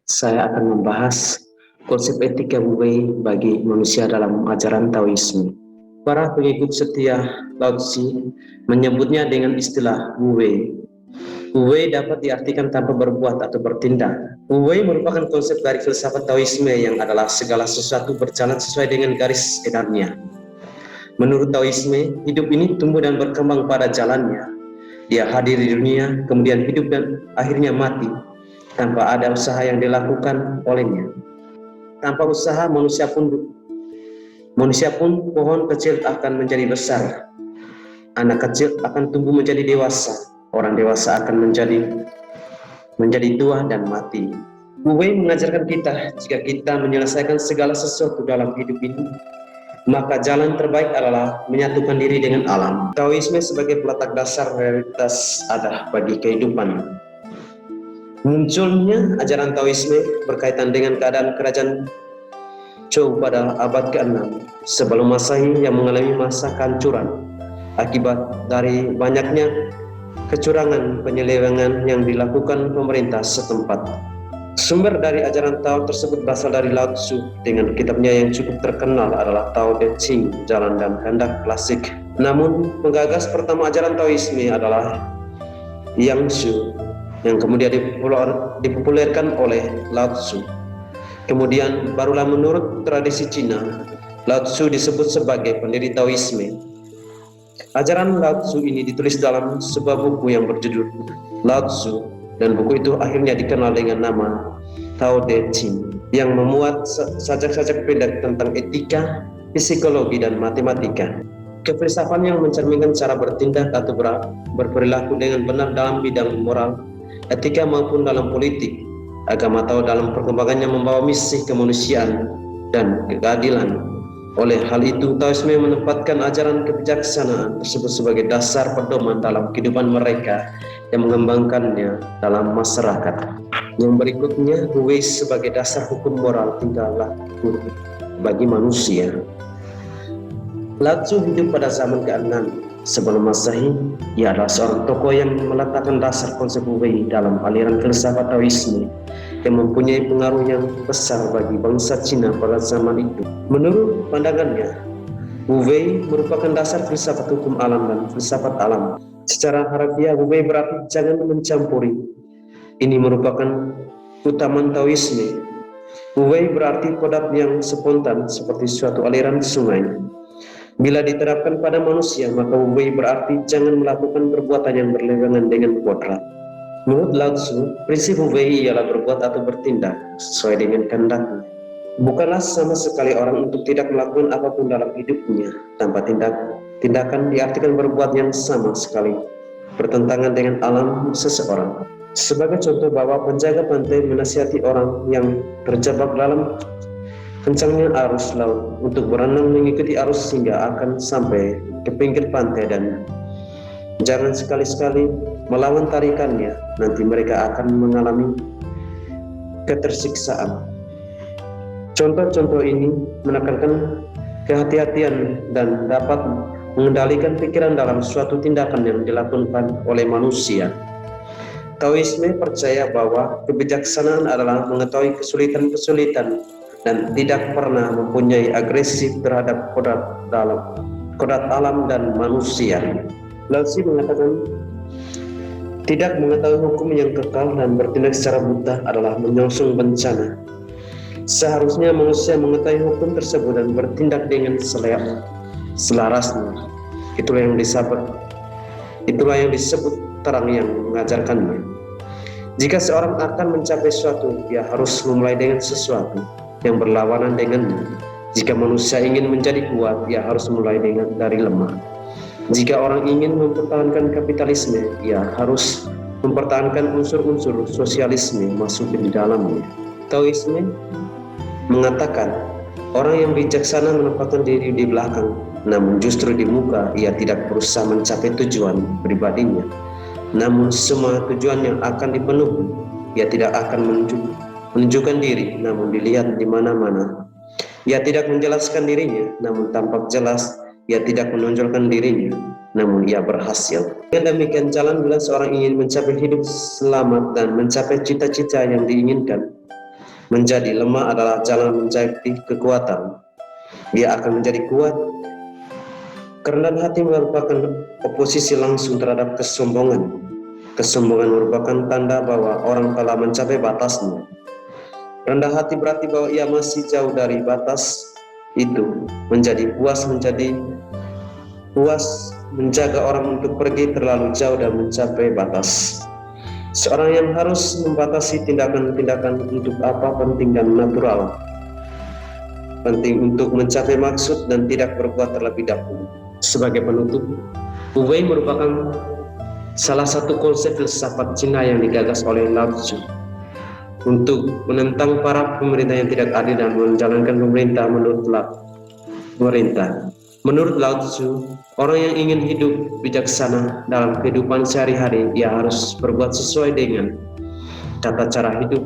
Saya akan membahas konsep etika Wu Wei bagi manusia dalam ajaran Taoisme. Para pengikut setia Lao Tzu menyebutnya dengan istilah Wu Wei. Wu Wei dapat diartikan tanpa berbuat atau bertindak. Wu Wei merupakan konsep dari filsafat Taoisme yang adalah segala sesuatu berjalan sesuai dengan garis edarnya. Menurut Taoisme, hidup ini tumbuh dan berkembang pada jalannya. Dia hadir di dunia, kemudian hidup dan akhirnya mati, tanpa ada usaha yang dilakukan olehnya. Tanpa usaha, manusia pun pohon kecil akan menjadi besar. Anak kecil akan tumbuh menjadi dewasa. Orang dewasa akan menjadi tua dan mati. Wu Wei mengajarkan kita, jika kita menyelesaikan segala sesuatu dalam hidup ini, maka jalan terbaik adalah menyatukan diri dengan alam. Taoisme sebagai peletak dasar realitas ada bagi kehidupan. Munculnya ajaran Taoisme berkaitan dengan keadaan kerajaan Zhou pada abad ke-6 sebelum Masehi yang mengalami masa kehancuran akibat dari banyaknya kecurangan penyelewengan yang dilakukan pemerintah setempat. Sumber dari ajaran Tao tersebut berasal dari Lao Tzu dengan kitabnya yang cukup terkenal adalah Tao Te Ching, Jalan dan Kehendak Klasik. Namun penggagas pertama ajaran Taoisme adalah Yang Shu yang kemudian dipopulerkan oleh Lao Tzu. Kemudian barulah menurut tradisi Cina, Lao Tzu disebut sebagai pendiri Taoisme. Ajaran Lao Tzu ini ditulis dalam sebuah buku yang berjudul Lao Tzu, dan buku itu akhirnya dikenal dengan nama Tao Te Ching yang memuat sajak-sajak pendek tentang etika, psikologi, dan matematika. Kefilsafan yang mencerminkan cara bertindak atau berperilaku dengan benar dalam bidang moral, etika maupun dalam politik, agama Tao dalam perkembangannya membawa misi kemanusiaan dan keadilan. Oleh hal itu, Taoisme menempatkan ajaran kebijaksanaan tersebut sebagai dasar pedoman dalam kehidupan mereka yang mengembangkannya dalam masyarakat. Yang berikutnya, Wu Wei sebagai dasar hukum moral tingkah laku bagi manusia. Lao Tzu hidup pada zaman ke-6 sebelum Masehi. Ia adalah seorang tokoh yang meletakkan dasar konsep Wu Wei dalam aliran filsafat Taoisme yang mempunyai pengaruh yang besar bagi bangsa Cina pada zaman itu. Menurut pandangannya, Wu Wei merupakan dasar filsafat hukum alam dan filsafat alam. Secara harfiah, Wu Wei berarti jangan mencampuri. Ini merupakan utaman Taoisme. Wu Wei berarti kodrat yang spontan seperti suatu aliran sungai. Bila diterapkan pada manusia, maka Wu Wei berarti jangan melakukan perbuatan yang berlebihan dengan kodrat. Menurut Lao Tzu, prinsip Wu Wei ialah berbuat atau bertindak sesuai dengan kehendaknya. Bukanlah sama sekali orang untuk tidak melakukan apapun dalam hidupnya tanpa tindakan diartikan berbuat yang sama sekali bertentangan dengan alam seseorang. Sebagai contoh bahwa penjaga pantai menasihati orang yang terjebak dalam kencangnya arus laut untuk berenang mengikuti arus sehingga akan sampai ke pinggir pantai dan jangan sekali-sekali melawan tarikannya, nanti mereka akan mengalami ketersiksaan. Contoh-contoh ini menekankan kehati-hatian dan dapat mengendalikan pikiran dalam suatu tindakan yang dilakukan oleh manusia. Taoisme percaya bahwa kebijaksanaan adalah mengetahui kesulitan-kesulitan dan tidak pernah mempunyai agresif terhadap kodrat alam dan manusia. Lao Tzu mengatakan, tidak mengetahui hukum yang kekal dan bertindak secara buta adalah menyongsong bencana. Seharusnya manusia mengetahui hukum tersebut dan bertindak dengan selarasnya. Itulah yang disebut terang yang mengajarkannya. Jika seorang akan mencapai sesuatu, dia harus memulai dengan sesuatu yang berlawanan dengannya. Jika manusia ingin menjadi kuat, dia harus mulai dari lemah. Jika orang ingin mempertahankan kapitalisme, ia harus mempertahankan unsur-unsur sosialisme masuk di dalamnya. Taoisme mengatakan, orang yang bijaksana menempatkan diri di belakang, namun justru di muka ia tidak berusaha mencapai tujuan pribadinya. Namun semua tujuan yang akan dipenuhi, ia tidak akan menunjukkan diri, namun dilihat di mana-mana. Ia tidak menjelaskan dirinya, namun tampak jelas. Ia tidak menonjolkan dirinya, namun ia berhasil. Dengan demikian, jalan bila seorang ingin mencapai hidup selamat dan mencapai cita-cita yang diinginkan, menjadi lemah adalah jalan menjadi kekuatan. Dia akan menjadi kuat. Kerendahan hati merupakan oposisi langsung terhadap kesombongan. Kesombongan merupakan tanda bahwa orang telah mencapai batasnya. Rendah hati berarti bahwa ia masih jauh dari batas itu. Menjadi puas menjaga orang untuk pergi terlalu jauh dan mencapai batas. Seorang yang harus membatasi tindakan-tindakan untuk apa penting dan natural. Penting untuk mencapai maksud dan tidak berbuat terlebih dahulu. Sebagai penutup, Wu Wei merupakan salah satu konsep filsafat Cina yang digagas oleh Lao Tzu untuk menentang para pemerintah yang tidak adil dan menjalankan pemerintah menurut Lao Tzu, orang yang ingin hidup bijaksana dalam kehidupan sehari-hari, ia harus berbuat sesuai dengan tata cara hidup